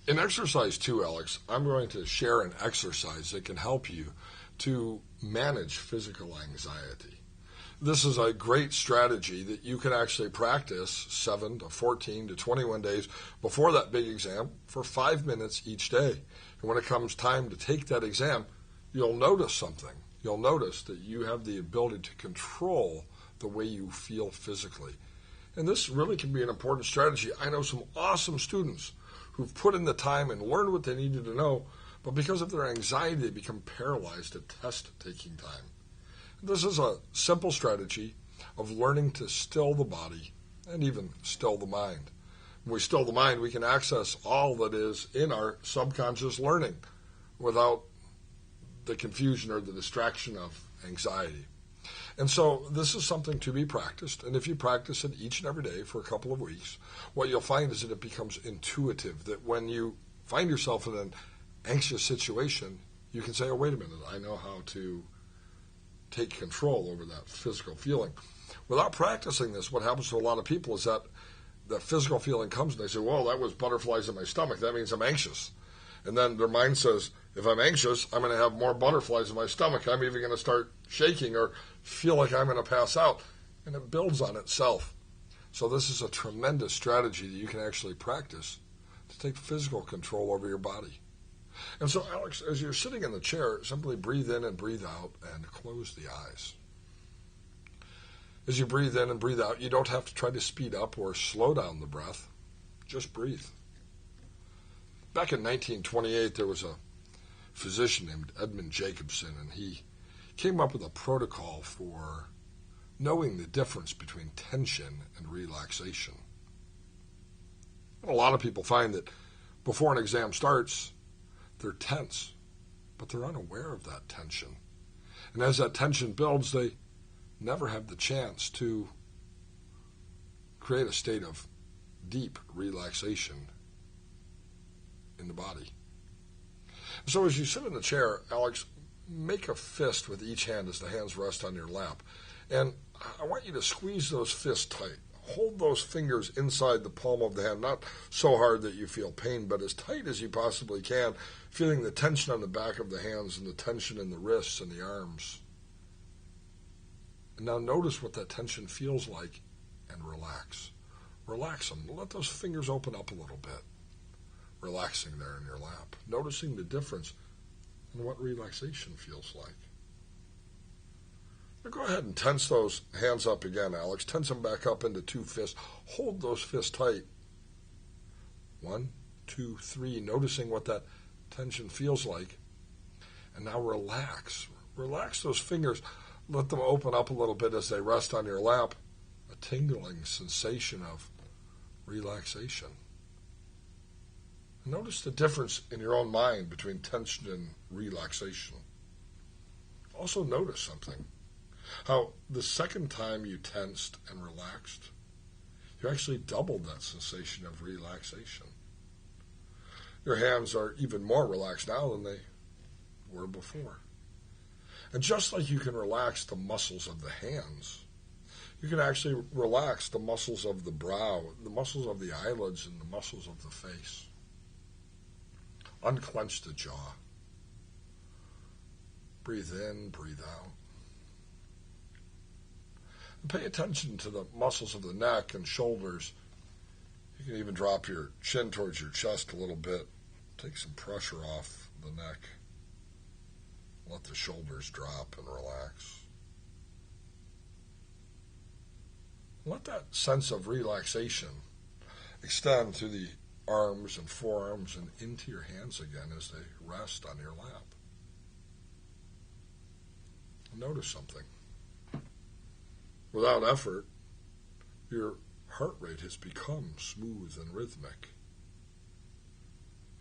In exercise 2, Alex, I'm going to share an exercise that can help you to manage physical anxiety. This is a great strategy that you can actually practice 7 to 14 to 21 days before that big exam for 5 minutes each day. And when it comes time to take that exam, you'll notice something. You'll notice that you have the ability to control the way you feel physically. And this really can be an important strategy. I know some awesome students who've put in the time and learned what they needed to know, but because of their anxiety, they become paralyzed at test-taking time. This is a simple strategy of learning to still the body and even still the mind. When we still the mind, we can access all that is in our subconscious learning without the confusion or the distraction of anxiety. And so this is something to be practiced, and if you practice it each and every day for a couple of weeks, what you'll find is that it becomes intuitive, that when you find yourself in an anxious situation, you can say, oh, wait a minute, I know how to take control over that physical feeling. Without practicing this, what happens to a lot of people is that the physical feeling comes and they say, whoa, that was butterflies in my stomach, that means I'm anxious. And then their mind says, if I'm anxious, I'm going to have more butterflies in my stomach. I'm even going to start shaking or feel like I'm going to pass out. And it builds on itself. So this is a tremendous strategy that you can actually practice to take physical control over your body. And so, Alex, as you're sitting in the chair, simply breathe in and breathe out and close the eyes. As you breathe in and breathe out, you don't have to try to speed up or slow down the breath. Just breathe. Back in 1928, there was a physician named Edmund Jacobson, and he came up with a protocol for knowing the difference between tension and relaxation. And a lot of people find that before an exam starts, they're tense, but they're unaware of that tension. And as that tension builds, they never have the chance to create a state of deep relaxation in the body. So as you sit in the chair, Alex, make a fist with each hand as the hands rest on your lap. And I want you to squeeze those fists tight. Hold those fingers inside the palm of the hand, not so hard that you feel pain, but as tight as you possibly can, feeling the tension on the back of the hands and the tension in the wrists and the arms. And now notice what that tension feels like and relax. Relax them. Let those fingers open up a little bit. Relaxing there in your lap. Noticing the difference in what relaxation feels like. Now go ahead and tense those hands up again, Alex. Tense them back up into two fists. Hold those fists tight. 1, 2, 3. Noticing what that tension feels like. And now relax. Relax those fingers. Let them open up a little bit as they rest on your lap. A tingling sensation of relaxation. Notice the difference in your own mind between tension and relaxation. Also notice something. How the second time you tensed and relaxed, you actually doubled that sensation of relaxation. Your hands are even more relaxed now than they were before. And just like you can relax the muscles of the hands, you can actually relax the muscles of the brow, the muscles of the eyelids, and the muscles of the face. Unclench the jaw. Breathe in, breathe out. And pay attention to the muscles of the neck and shoulders. You can even drop your chin towards your chest a little bit. Take some pressure off the neck. Let the shoulders drop and relax. Let that sense of relaxation extend through the arms and forearms and into your hands again as they rest on your lap. Notice something. Without effort, your heart rate has become smooth and rhythmic.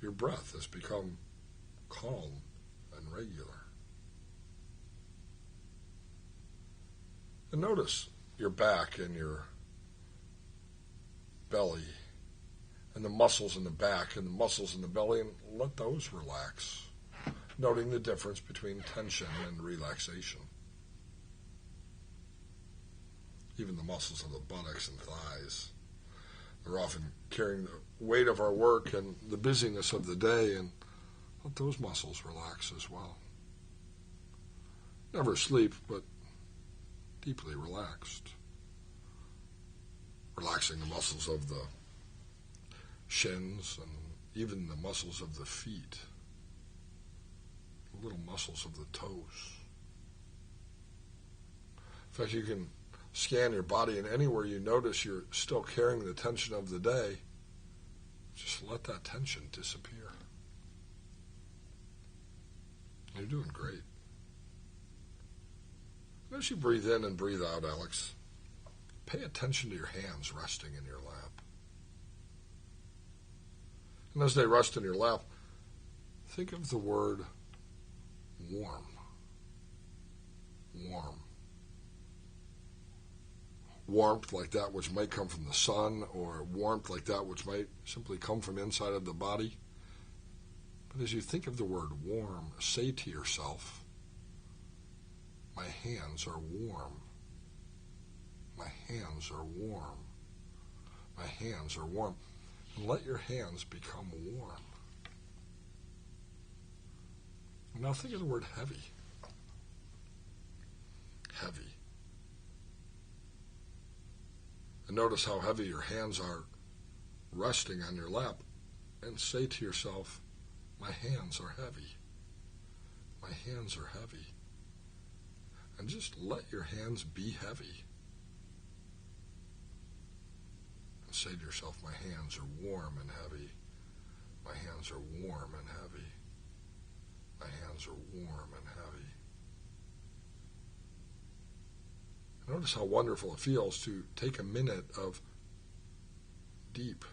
Your breath has become calm and regular. And notice your back and your belly and the muscles in the back and the muscles in the belly, and let those relax, noting the difference between tension and relaxation. Even the muscles of the buttocks and thighs. We're often carrying the weight of our work and the busyness of the day, and let those muscles relax as well. Never asleep, but deeply relaxed. Relaxing the muscles of the shins and even the muscles of the feet, the little muscles of the toes. In fact, you can scan your body, and anywhere you notice you're still carrying the tension of the day, just let that tension disappear. You're doing great. As you breathe in and breathe out, Alex, pay attention to your hands resting in your lap. And as they rest in your lap, think of the word warm. Warm. Warmth like that which might come from the sun, or warmth like that which might simply come from inside of the body. But as you think of the word warm, say to yourself, my hands are warm. My hands are warm. My hands are warm. And let your hands become warm. Now think of the word heavy. Heavy. And notice how heavy your hands are resting on your lap. And say to yourself, my hands are heavy. My hands are heavy. And just let your hands be heavy. And say to yourself, my hands are warm and heavy. My hands are warm and heavy. My hands are warm and heavy. Notice how wonderful it feels to take a minute of deep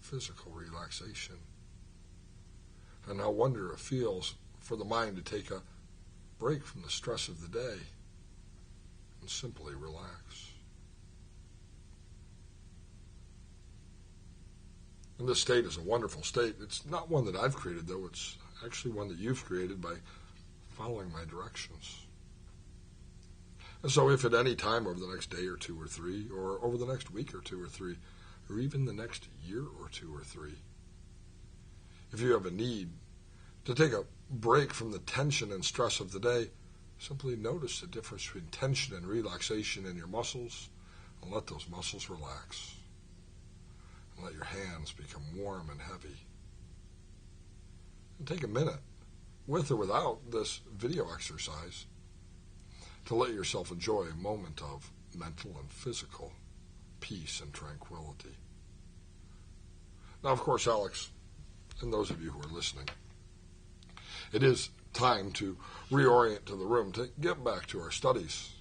physical relaxation. And how wonderful it feels for the mind to take a break from the stress of the day and simply relax. And this state is a wonderful state. It's not one that I've created, though. It's actually one that you've created by following my directions. And so if at any time over the next day or two or three, or over the next week or two or three, or even the next year or two or three, if you have a need to take a break from the tension and stress of the day, simply notice the difference between tension and relaxation in your muscles, and let those muscles relax. And let your hands become warm and heavy. And take a minute, with or without this video exercise, to let yourself enjoy a moment of mental and physical peace and tranquility. Now, of course, Alex, and those of you who are listening, it is time to reorient to the room, to get back to our studies.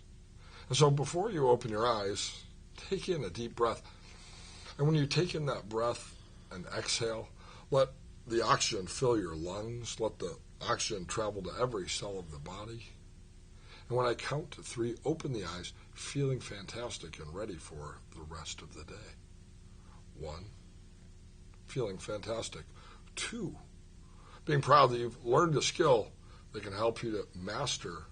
And so before you open your eyes, take in a deep breath. And when you take in that breath and exhale, let the oxygen fill your lungs, let the oxygen travel to every cell of the body. And when I count to 3, open the eyes, feeling fantastic and ready for the rest of the day. 1, feeling fantastic. 2, being proud that you've learned a skill that can help you to master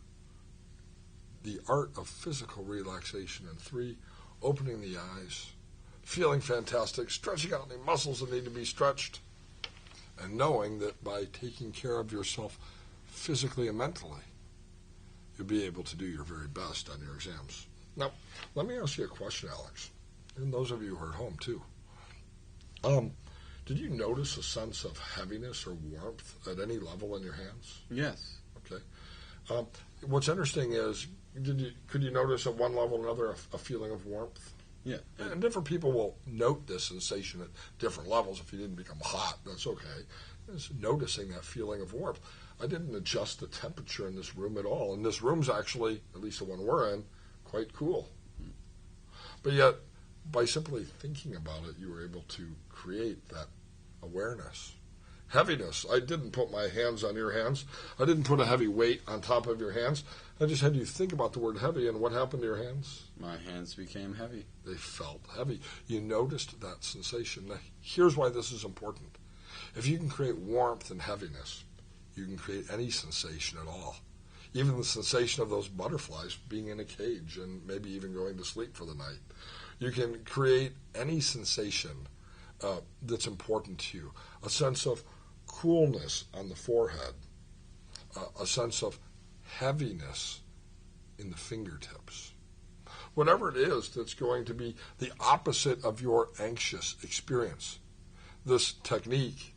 the art of physical relaxation. And 3, opening the eyes, feeling fantastic, stretching out any muscles that need to be stretched, and knowing that by taking care of yourself physically and mentally, you'll be able to do your very best on your exams. Now, let me ask you a question, Alex, and those of you who are at home too. Did you notice a sense of heaviness or warmth at any level in your hands? Yes. Okay. What's interesting is, could you notice at one level or another a feeling of warmth? Yeah. And different people will note this sensation at different levels. If you didn't become hot, that's okay. Just noticing that feeling of warmth. I didn't adjust the temperature in this room at all. And this room's actually, at least the one we're in, quite cool. But yet, by simply thinking about it, you were able to create that awareness. Heaviness. I didn't put my hands on your hands. I didn't put a heavy weight on top of your hands. I just had you think about the word heavy, and what happened to your hands? My hands became heavy. They felt heavy. You noticed that sensation. Now, here's why this is important. If you can create warmth and heaviness, you can create any sensation at all. Even the sensation of those butterflies being in a cage and maybe even going to sleep for the night. You can create any sensation that's important to you. A sense of coolness on the forehead, a sense of heaviness in the fingertips. Whatever it is that's going to be the opposite of your anxious experience. This technique,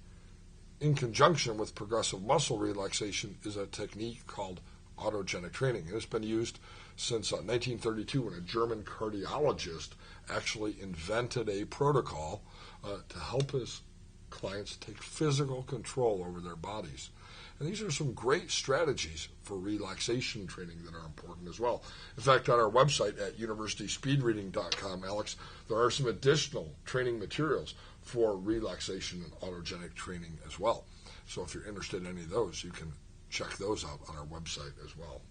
in conjunction with progressive muscle relaxation, is a technique called autogenic training. It has been used since 1932 when a German cardiologist actually invented a protocol to help his clients take physical control over their bodies. And these are some great strategies for relaxation training that are important as well. In fact, on our website at universityspeedreading.com, Alex, there are some additional training materials for relaxation and autogenic training as well. So if you're interested in any of those, you can check those out on our website as well.